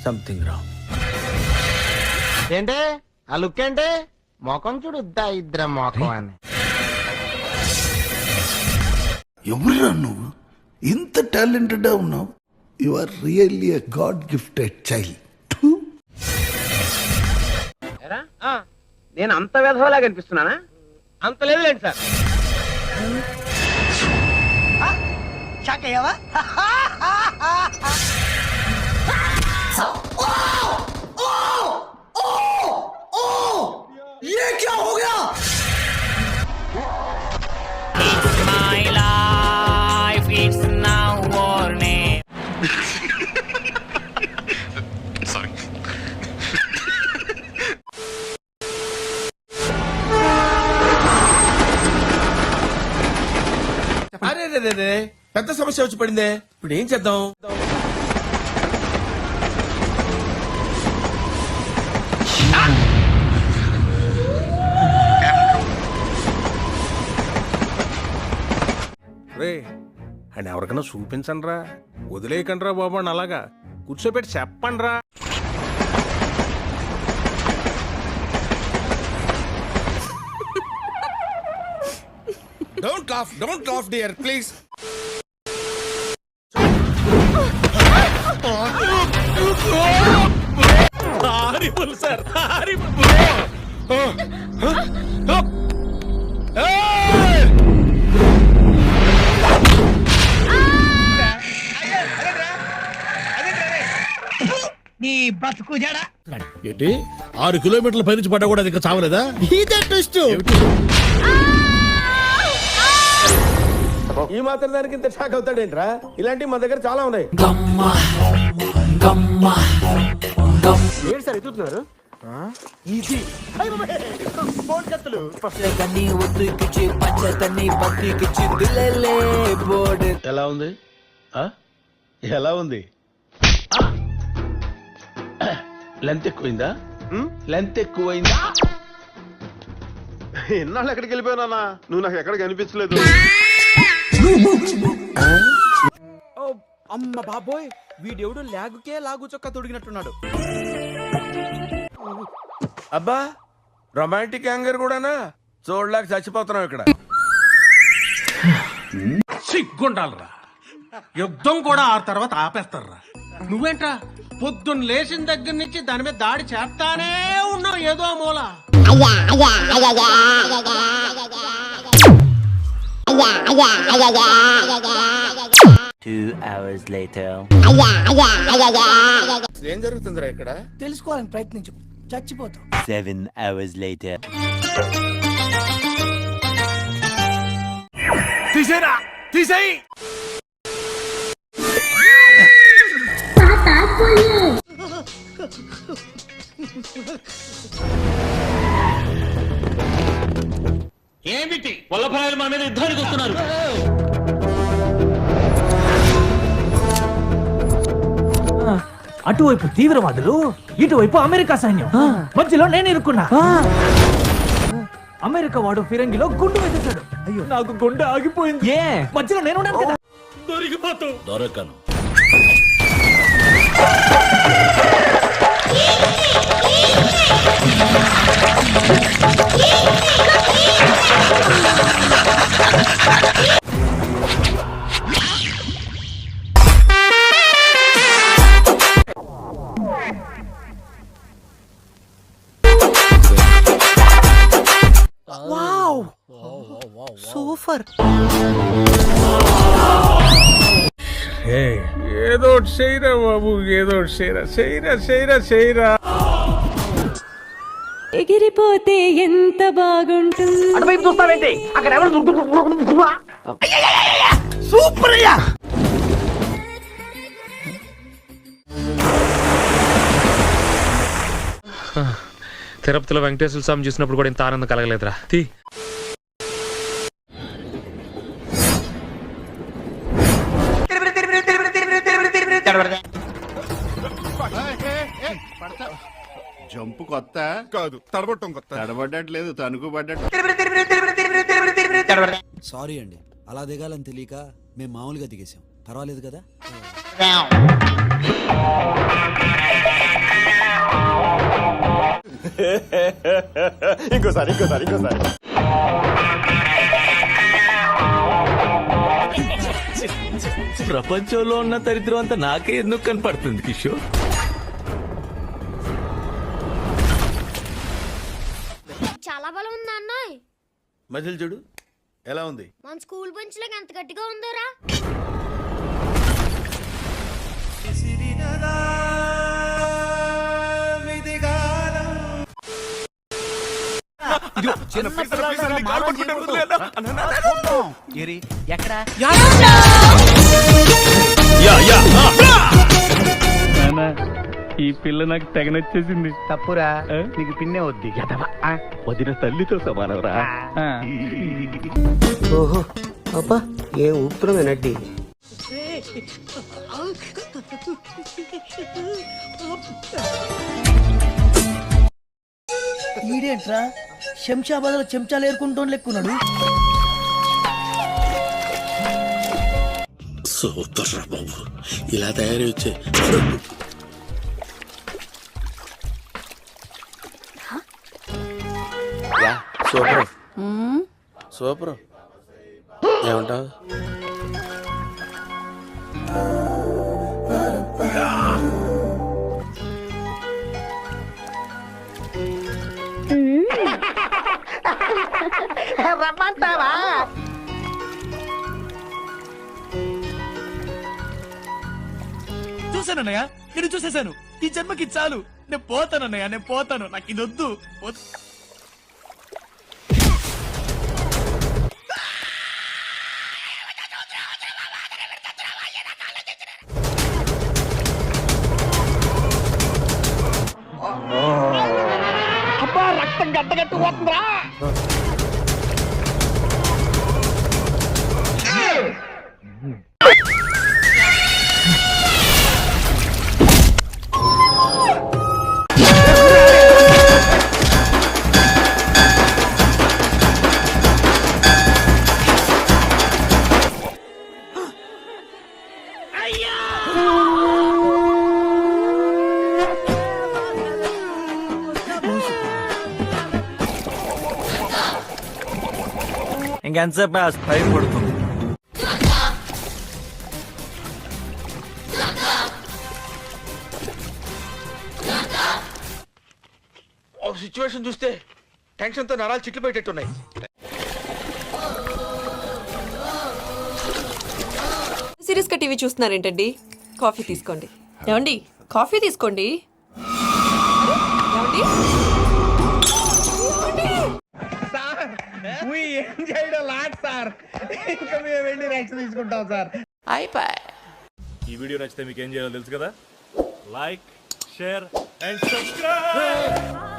Something wrong. ఏంటి ఆ look ఏంటి? మొఖం చూడుద్దా ఇద్దరు మొఖం అని. ఎవరురా నువ్వు? ఇంత టాలెంటెడ్ ఉన్నావు. You are really a god gifted child. నేను అంత వెధవలాగా అనిపిస్తున్నానా? అంత లేదులేండి సార్. షాక్ అయ్యావా? ये क्या हो गया? It's my life, it's now or never. Sorry. అరే రే పెద్ద సమస్య వచ్చి పడిందే. ఇప్పుడు ఏం చేద్దాం? రే అండ్ ఎవరికైనా చూపించండి రా, వదిలేయకండి రా బాబు అని అలాగా కూర్చోబెట్టి చెప్పండి రా. Don't laugh dear please. Horrible sir, horrible. నీ బతుకు జడా ఏంటి 6 కిలోమీటర్ల పై నుంచి పడ్డా కూడా అది ఇంకా చావలేదా? ఈ మాత్రం దానికి ఇంత షాక్ అవుతాడేంట్రా? ఇలాంటివి మా దగ్గర చాలా ఉన్నాయి. ఏంటి సార్ ఎత్తుతున్నారు? ఇది ఫోన్ కత్తులు. ఎలా ఉంది? ఎలా ఉంది? లెంత్ ఎక్కువైందా? లెంత్ ఎక్కువైందా? ఎన్నాళ్ళు ఎక్కడికి వెళ్ళిపోయానా? నువ్వు నాకు ఎక్కడ కనిపించలేదు. అమ్మ బాబోయ్, వీడెవడు లాగుకే లాగు చొక్కా తొడిగినట్టున్నాడు. అబ్బా రొమాంటిక్ యాంగర్ కూడానా? చూడలేక చచ్చిపోతున్నావు ఇక్కడ. సిగ్గుండాలరా, యుద్ధం కూడా ఆ తర్వాత ఆపేస్తారా. నువ్వేంట్రా పొద్దున్న లేచిన దగ్గర నుంచి దాని మీద దాడి చేస్తానే ఉన్నావు ఏదో మూల. 2 hours later. ఏం జరుగుతుందిరా ఇక్కడ? తెలుసుకోవాలని ప్రయత్నించు, చచ్చిపోతావు. 7 hours later. తీసేరా, తీసేయి. ఏమిటి వల్లభరాయలు మన మీద యుద్ధానికి వస్తున్నారు? అటువైపు తీవ్రవాదులు, ఇటువైపు అమెరికా సైన్యం, మధ్యలో నేను ఇరుక్కున్నా. అమెరికా వాడు ఫిరంగిలో గుండు వేసేశాడు. అయ్యో, నాకు గుండె ఆగిపోయింది. ఏ మధ్యలో నేను దొరికిపోతావు. దొరకను. సూపర్. ఏదో చేయరా బాబు, ఏదో చేయరా. ఎగిరిపోతే ఎంత బాగుంటుంది. అటువైపు చూస్తావేంటి? అక్కడ ఎవరు సూపర్ అయ్యా. తిరుపతిలో వెంకటేశ్వర స్వామి చూసినప్పుడు కూడా ఇంత ఆనందం కలగలేదురా. జంపు కొత్త రాదు తడబట్టం కొత్త తడబడ్డట్లేదు తణుకు పడ్డట్టు. సారీ అండి, అలా దిగాలని తెలియక మేము మామూలుగా దిగేసాం. పర్వాలేదు కదా? ఇంకోసారి ప్రపంచంలో ఉన్న దరిద్రం అంతా నాకే ఎందుకు కనపడుతుంది కిషోర్? చాలా బలం ఉందా అన్నాయ్? మజిల్ చూడు ఎలా ఉంది. మన స్కూల్ బెంచ్ లాగా ఎంత గట్టిగా ఉందోరా. ఈ పిల్ల నాకు తెగ నచ్చేసింది. తప్పురా, నీకు పిన్నే వద్ది. వదిన తల్లితో సమానవరా. ఓహో అబ్బా, ఏ ఊపిరి వినట్టి. ఈడేంట్రా శంషాబాద్ లో చెంచాలు ఏరుకుంటూ లెక్కున్నాడు. సూపర్ రా బాబు, ఇలా తయారీ వచ్చే. సూపర్ సూపర్ ఏమంటావు? రమ్మంటావా? చూసానన్నయ్య, నేను చూసేశాను. ఈ జన్మకి చాలు. నేను పోతానన్నయ్య, నేను పోతాను. నాకు ఇది వద్దు. అబ్బా, రక్తం గడ్డగట్టు పోతుందిరా. ఇంకెంతసేపు టైం పడుతుంది? సిచ్యువేషన్ చూస్తే టెన్షన్ తో నరాలు చిట్లు పెట్టేట్టున్నాయి. సీరియస్ గా టీవీ చూస్తున్నారేంటండి? కాఫీ తీసుకోండి. ఏమండి, కాఫీ తీసుకోండి. ఏమండి? ఏం చేయడం లాట్ సార్, ఇంకా మేము వెళ్ళి రియాక్షన్ తీసుకుంటాం సార్. ఈ వీడియో నచ్చితే మీకు ఏం చేయాలో తెలుసు కదా. Like, share and subscribe.